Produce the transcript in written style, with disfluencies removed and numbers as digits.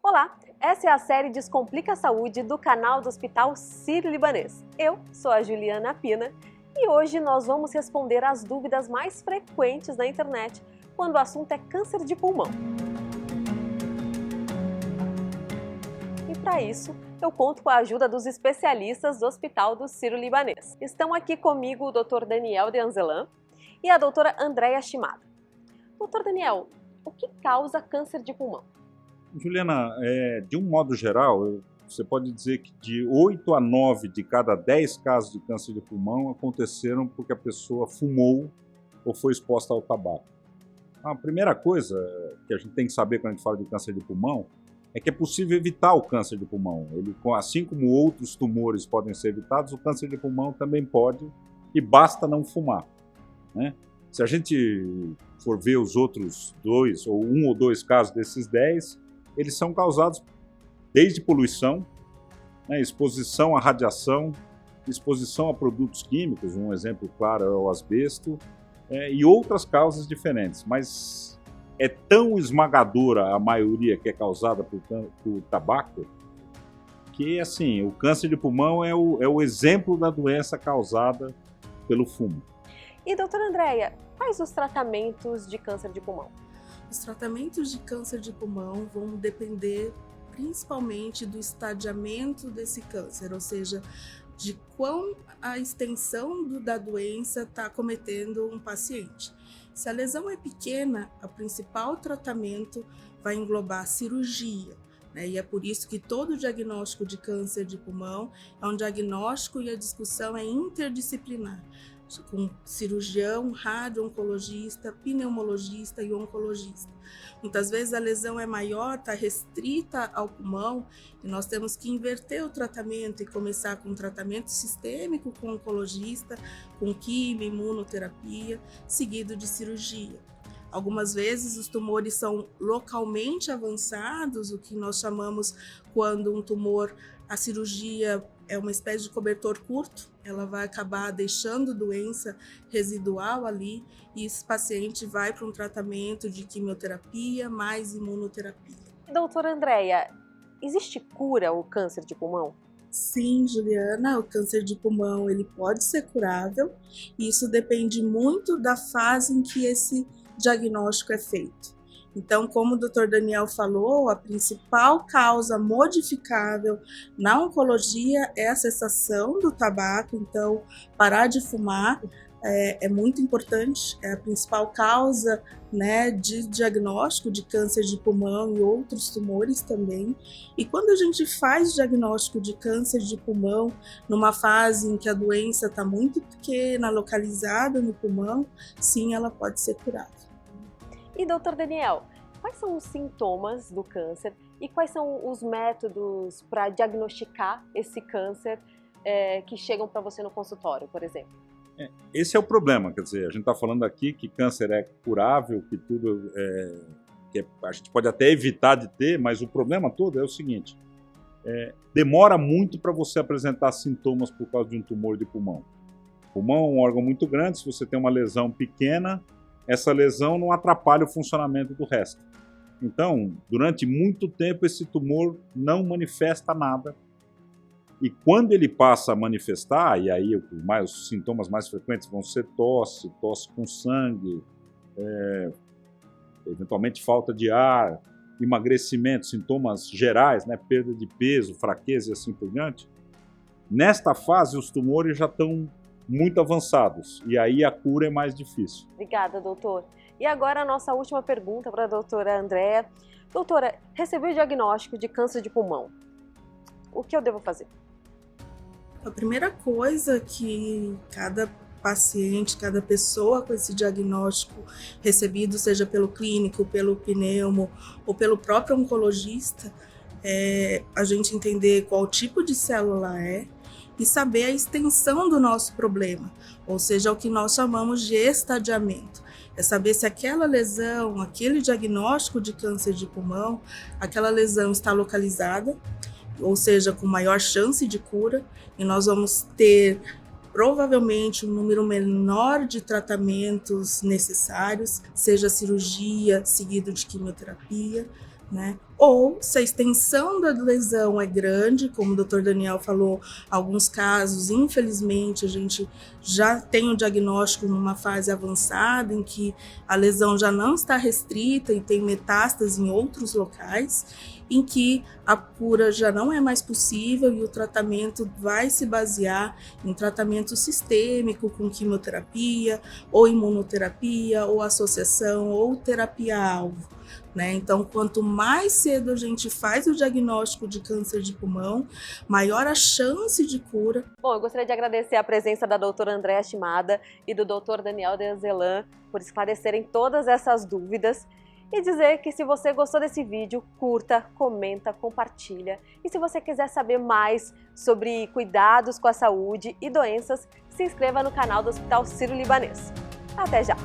Olá, essa é a série Descomplica a Saúde do canal do Hospital Sírio-Libanês. Eu sou a Juliana Pina e hoje nós vamos responder às dúvidas mais frequentes na internet quando o assunto é câncer de pulmão. E para isso, eu conto com a ajuda dos especialistas do Hospital do Sírio-Libanês. Estão aqui comigo o Dr. Daniel de Anzelan e a doutora Andréia Shimada. Dr. Daniel, o que causa câncer de pulmão? Juliana, de um modo geral, você pode dizer que de 8 a 9 de cada 10 casos de câncer de pulmão aconteceram porque a pessoa fumou ou foi exposta ao tabaco. A primeira coisa que a gente tem que saber quando a gente fala de câncer de pulmão é que é possível evitar o câncer de pulmão. Ele, assim como outros tumores podem ser evitados, o câncer de pulmão também pode, e basta não fumar, né? Se a gente for ver os outros dois, ou um ou dois casos desses 10, eles são causados desde poluição, né, exposição à radiação, exposição a produtos químicos, um exemplo claro é o asbesto, e outras causas diferentes, mas é tão esmagadora a maioria que é causada por tabaco, que assim, o câncer de pulmão é o exemplo da doença causada pelo fumo. E doutora Andréia, quais os tratamentos de câncer de pulmão? Os tratamentos de câncer de pulmão vão depender principalmente do estadiamento desse câncer, ou seja, de quão a extensão da doença está acometendo um paciente. Se a lesão é pequena, o principal tratamento vai englobar cirurgia, né? E é por isso que todo diagnóstico de câncer de pulmão é um diagnóstico e a discussão é interdisciplinar, com cirurgião, radio-oncologista, pneumologista e oncologista. Muitas vezes a lesão é maior, está restrita ao pulmão e nós temos que inverter o tratamento e começar com um tratamento sistêmico com oncologista, com quimio, imunoterapia, seguido de cirurgia. Algumas vezes os tumores são localmente avançados, o que nós chamamos quando um tumor, a cirurgia é uma espécie de cobertor curto, ela vai acabar deixando doença residual ali e esse paciente vai para um tratamento de quimioterapia mais imunoterapia. Doutora Andréia, existe cura ao câncer de pulmão? Sim, Juliana, o câncer de pulmão ele pode ser curável e isso depende muito da fase em que esse diagnóstico é feito. Então, como o Dr. Daniel falou, a principal causa modificável na oncologia é a cessação do tabaco, então parar de fumar é muito importante, é a principal causa, né, de diagnóstico de câncer de pulmão e outros tumores também. E quando a gente faz diagnóstico de câncer de pulmão numa fase em que a doença está muito pequena, localizada no pulmão, sim, ela pode ser curada. E doutor Daniel, quais são os sintomas do câncer e quais são os métodos para diagnosticar esse câncer que chegam para você no consultório, por exemplo? Esse é o problema, quer dizer, a gente está falando aqui que câncer é curável, que tudo que a gente pode até evitar de ter, mas o problema todo é o seguinte, demora muito para você apresentar sintomas por causa de um tumor de pulmão. O pulmão é um órgão muito grande, se você tem uma lesão pequena, essa lesão não atrapalha o funcionamento do resto. Então, durante muito tempo, esse tumor não manifesta nada. E quando ele passa a manifestar, e aí os sintomas mais frequentes vão ser tosse com sangue, eventualmente falta de ar, emagrecimento, sintomas gerais, né, perda de peso, fraqueza e assim por diante. Nesta fase, os tumores já estão muito avançados, e aí a cura é mais difícil. Obrigada, doutor. E agora a nossa última pergunta para a doutora Andréia. Doutora, recebi o diagnóstico de câncer de pulmão. O que eu devo fazer? A primeira coisa que cada paciente, cada pessoa com esse diagnóstico recebido, seja pelo clínico, pelo pneumo ou pelo próprio oncologista, é a gente entender qual tipo de célula é, e saber a extensão do nosso problema, ou seja, o que nós chamamos de estadiamento. É saber se aquela lesão, aquele diagnóstico de câncer de pulmão, aquela lesão está localizada, ou seja, com maior chance de cura, e nós vamos ter provavelmente um número menor de tratamentos necessários, seja cirurgia seguido de quimioterapia, né? Ou se a extensão da lesão é grande, como o Dr. Daniel falou, alguns casos, infelizmente, a gente já tem o diagnóstico numa fase avançada, em que a lesão já não está restrita e tem metástase em outros locais, em que a cura já não é mais possível e o tratamento vai se basear em tratamento sistêmico com quimioterapia, ou imunoterapia, ou associação, ou terapia-alvo. Né? Então, quanto mais cedo a gente faz o diagnóstico de câncer de pulmão, maior a chance de cura. Bom, eu gostaria de agradecer a presença da doutora Andréa Shimada e do Dr. Daniel Deanzelan por esclarecerem todas essas dúvidas e dizer que se você gostou desse vídeo, curta, comenta, compartilha. E se você quiser saber mais sobre cuidados com a saúde e doenças, se inscreva no canal do Hospital Sírio-Libanês. Até já!